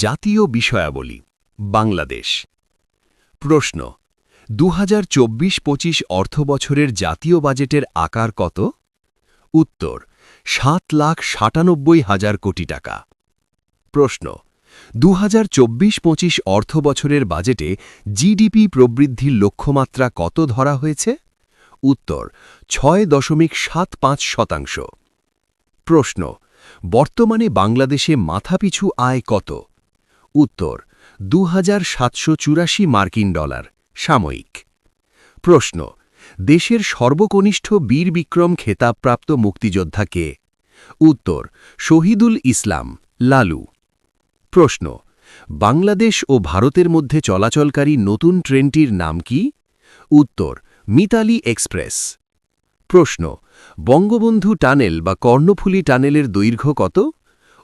জাতীয় বিষয়াবলী বাংলাদেশ প্রশ্ন ২০২৪-২৫ অর্থবছরের জাতীয় বাজেটের আকার কত? উত্তর ৭,৯৭,০০০ কোটি টাকা। প্রশ্ন ২০২৪-২৫ অর্থবছরের বাজেটে জিডিপি প্রবৃদ্ধির লক্ষ্যমাত্রা কত ধরা হয়েছে? উত্তর ৬.৭৫%। প্রশ্ন বর্তমানে বাংলাদেশে মাথাপিছু আয় কত? উত্তর ২,৭৮৪ মার্কিন ডলার সাময়িক। প্রশ্ন দেশের সর্বকনিষ্ঠ বীর বিক্রম খেতাবপ্রাপ্ত মুক্তিযোদ্ধা কে? উত্তর শহীদুল ইসলাম লালু। প্রশ্ন বাংলাদেশ ও ভারতের মধ্যে চলাচলকারী নতুন ট্রেনটির নাম কি? উত্তর মিতালি এক্সপ্রেস। প্রশ্ন বঙ্গবন্ধু টানেল বা কর্ণফুলী টানেলের দৈর্ঘ্য কত?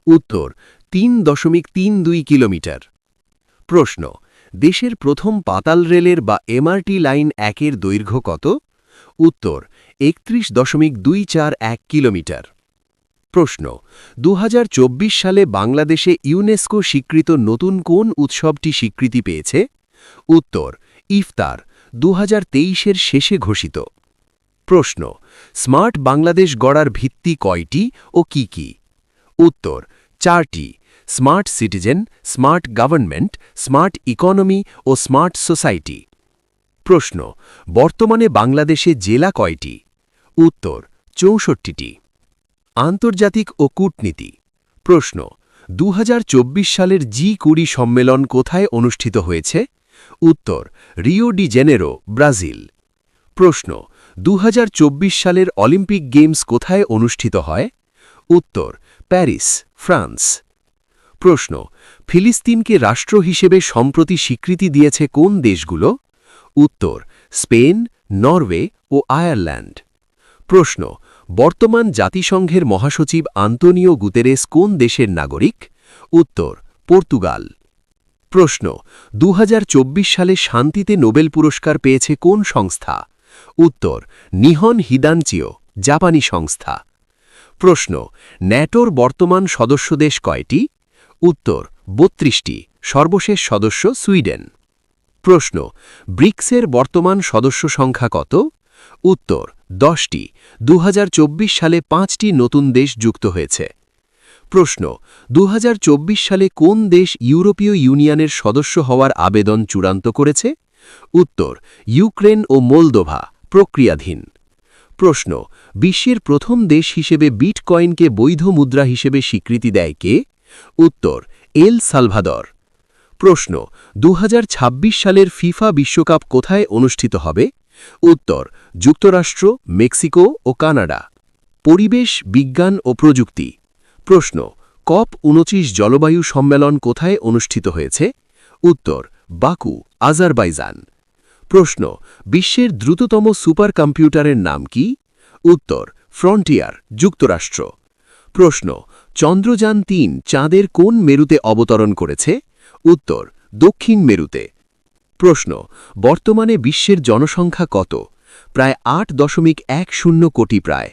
উত্তর ৩.৩২ কিলোমিটার। প্রশ্ন দেশের প্রথম পাতাল রেলের বা এমআরটি লাইন ১-এর দৈর্ঘ্য কত? উত্তর ৩১.২৪১ কিলোমিটার। প্রশ্ন ২০২৪ সালে বাংলাদেশে ইউনেস্কো স্বীকৃত নতুন কোন উৎসবটি স্বীকৃতি পেয়েছে? উত্তর ইফতার ২০২৩-এর শেষে ঘোষিত। প্রশ্ন স্মার্ট বাংলাদেশ গড়ার ভিত্তি কয়টি ও কি কি? উত্তর ৪টি smart citizen, smart government, smart economy ও স্মার্ট সোসাইটি। প্রশ্ন বর্তমানে বাংলাদেশে জেলা কয়টি? উত্তর ৬৪টি। আন্তর্জাতিক ও কূটনীতি। প্রশ্ন ২০২৪ সালের জি-২০ সম্মেলন কোথায় অনুষ্ঠিত হয়েছে? উত্তর রিও ডি জেনেরো, ব্রাজিল। প্রশ্ন ২০২৪ সালের অলিম্পিক গেমস কোথায় অনুষ্ঠিত হয়? উত্তর প্যারিস, ফ্রান্স। প্রশ্ন ফিলিস্তিনকে রাষ্ট্র হিসেবে সম্প্রতি স্বীকৃতি দিয়েছে কোন দেশগুলো? উত্তর স্পেন, নরওয়ে ও আয়ারল্যান্ড। প্রশ্ন বর্তমান জাতিসংঘের মহাসচিব আন্তোনিও গুতেরেস কোন দেশের নাগরিক? উত্তর পর্তুগাল। প্রশ্ন ২০২৪ সালে শান্তিতে নোবেল পুরস্কার পেয়েছে কোন সংস্থা? উত্তর নিহন হিদানচিও, জাপানি সংস্থা। প্রশ্ন ন্যাটোর বর্তমান সদস্য দেশ কয়টি? উত্তর ৩২টি, সর্বশেষ সদস্য সুইডেন। প্রশ্ন ব্রিক্সের বর্তমান সদস্য সংখ্যা কত? উত্তর ১০টি, ২০২৪ সালে ৫টি নতুন দেশ যুক্ত হয়েছে। প্রশ্ন ২০২৪ সালে কোন দেশ ইউরোপীয় ইউনিয়নের সদস্য হওয়ার আবেদন চূড়ান্ত করেছে? উত্তর ইউক্রেন ও মোলদোভা, প্রক্রিয়াধীন। প্রশ্ন বিশ্বের প্রথম দেশ হিসেবে বিটকয়েনকে বৈধ মুদ্রা হিসেবে স্বীকৃতি দেয় কে? উত্তর এল সালভাদর। প্রশ্ন ২০২৬ সালের ফিফা বিশ্বকাপ কোথায় অনুষ্ঠিত হবে? উত্তর যুক্তরাষ্ট্র, মেক্সিকো ও কানাডা। পরিবেশ, বিজ্ঞান ও প্রযুক্তি। প্রশ্ন COP29 জলবায়ু সম্মেলন কোথায় অনুষ্ঠিত হয়েছে? উত্তর বাকু, আজারবাইজান। প্রশ্ন বিশ্বের দ্রুততম সুপার কম্পিউটারের নাম কি? উত্তর ফ্রন্টিয়ার, যুক্তরাষ্ট্র। প্রশ্ন চন্দ্রযান-৩ চাঁদের কোন মেরুতে অবতরণ করেছে? উত্তর দক্ষিণ মেরুতে। প্রশ্ন বর্তমানে বিশ্বের জনসংখ্যা কত? প্রায় ৮.১০ কোটি প্রায়।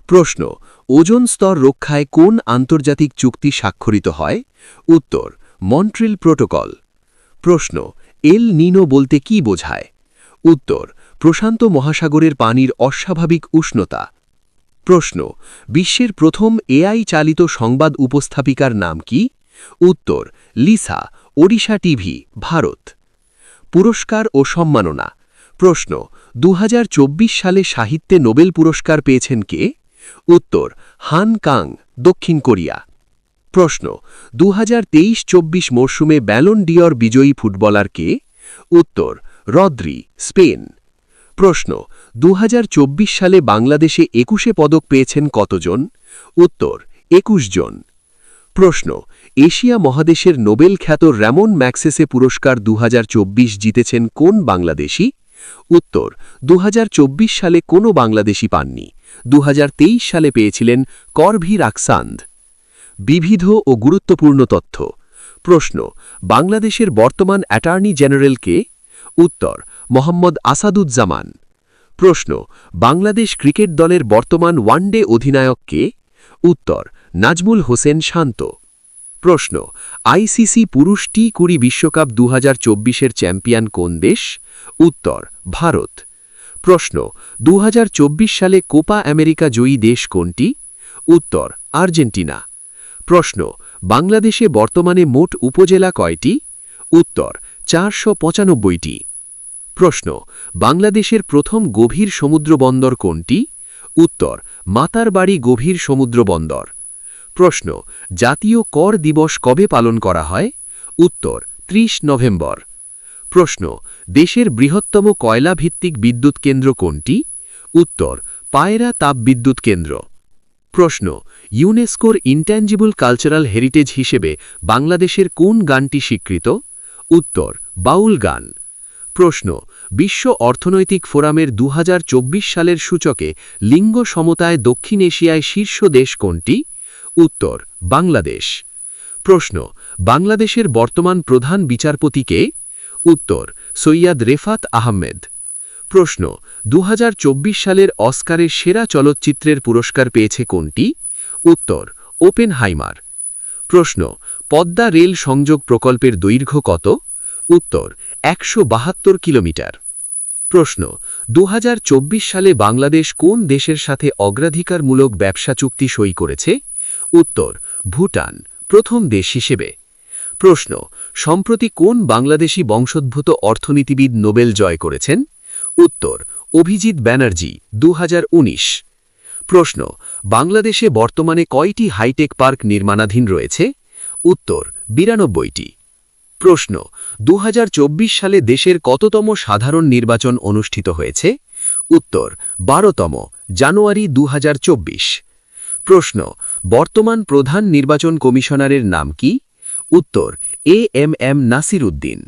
প্রশ্ন ওজোন স্তর রক্ষায় কোন আন্তর্জাতিক চুক্তি স্বাক্ষরিত হয়? উত্তর মন্ট্রিল প্রোটোকল। প্রশ্ন এল নিনো বলতে কি বোঝায়? উত্তর প্রশান্ত মহাসাগরের পানির অস্বাভাবিক উষ্ণতা। প্রশ্ন বিশ্বের প্রথম এআই চালিত সংবাদ উপস্থাপিকার নাম কি? উত্তর লিসা, ওডিশা টিভি, ভারত। পুরস্কার ও সম্মাননা। প্রশ্ন ২০২৪ সালে সাহিত্যে নোবেল পুরস্কার পেয়েছেন কে? উত্তর হান কাং, দক্ষিণ কোরিয়া। প্রশ্ন ২০২৩-২৪ মরশুমে ব্যালন ডি'অর বিজয়ী ফুটবলার কে? উত্তর রদ্রি, স্পেন। প্রশ্ন ২০২৪ সালে বাংলাদেশে ২১ পদক পেয়েছেন কতজন? উত্তর ২১ জন। প্রশ্ন এশিয়া মহাদেশের নোবেল খ্যাত র্যামন ম্যাগসেসে পুরস্কার ২০২৪ জিতেছেন কোন বাংলাদেশি? উত্তর ২০২৪ সালে কোনো বাংলাদেশি পাননি। ২০২৩ সালে পেয়েছিলেন করভি রাকসান্দ। বিবিধ ও গুরুত্বপূর্ণ তথ্য। প্রশ্ন বাংলাদেশের বর্তমান অ্যাটর্নি জেনারেল কে? উত্তর মোহাম্মদ আসাদুজ্জামান। প্রশ্ন বাংলাদেশ ক্রিকেট দলের বর্তমান ওয়ানডে অধিনায়ক কে? উত্তর নাজমুল হোসেন শান্ত। প্রশ্ন আইসিসি পুরুষ টি20 বিশ্বকাপ 2024-এর চ্যাম্পিয়ন কোন দেশ উত্তর ভারত প্রশ্ন 2024 সালে কোপা আমেরিকা জয়ী দেশ কোনটি উত্তর আর্জেন্টিনা প্রশ্ন বাংলাদেশে বর্তমানে মোট উপজেলা কয়টি উত্তর 495টি প্রশ্ন বাংলাদেশের প্রথম গভীর সমুদ্রবন্দর কোনটি উত্তর মাতারবাড়ি গভীর সমুদ্রবন্দর প্রশ্ন জাতীয় কর দিবস কবে পালন করা হয় উত্তর 30 নভেম্বর প্রশ্ন দেশের বৃহত্তম কয়লাভিত্তিক বিদ্যুৎ কেন্দ্র কোনটি উত্তর পায়রা তাপবিদ্যুৎ কেন্দ্র প্রশ্ন ইউনেস্কোর ইনট্যাঞ্জিবল কালচারাল হেরিটেজ হিসেবে বাংলাদেশের কোন গানটি স্বীকৃত উত্তর বাউল গান প্রশ্ন বিশ্ব অর্থনৈতিক ফোরামের 2024 সালের সূচকে লিঙ্গ সমতায় দক্ষিণ এশিয়ায় শীর্ষ দেশ কোনটি উত্তর বাংলাদেশ প্রশ্ন বাংলাদেশের বর্তমান প্রধান বিচারপতি কে উত্তর সৈয়দ রেফাত আহমেদ প্রশ্ন 2024 সালের অস্কারের সেরা চলচ্চিত্রের পুরস্কার পেয়েছে কোনটি উত্তর ওপেনহাইমার প্রশ্ন পদ্মা রেল সংযোগ প্রকল্পের দৈর্ঘ্য কত উত্তর 172 কিলোমিটার প্রশ্ন 2024 সালে বাংলাদেশ কোন দেশের সাথে অগ্রাধিকারমূলক ব্যবসা চুক্তি সই করেছে উত্তর ভুটান প্রথম দেশ হিসেবে প্রশ্ন সম্প্রতি কোন বাংলাদেশি বংশোদ্ভূত অর্থনীতিবিদ নোবেল জয় করেছেন উত্তর অভিজিৎ ব্যানার্জি 2019 প্রশ্ন বাংলাদেশে বর্তমানে কয়টি হাইটেক পার্ক নির্মাণাধীন রয়েছে উত্তর 92টি প্রশ্ন 2024 সালে দেশের কততম সাধারণ নির্বাচন অনুষ্ঠিত হয়েছে উত্তর 12তম জানুয়ারি 2024 প্রশ্ন বর্তমান প্রধান নির্বাচন কমিশনারের নাম কি উত্তর এএমএম নাসির উদ্দিন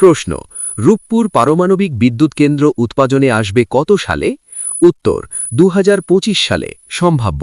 প্রশ্ন রূপপুর পারমাণবিক বিদ্যুৎ কেন্দ্র উৎপাদনে আসবে কত সালে উত্তর 2025 সালে সম্ভাব্য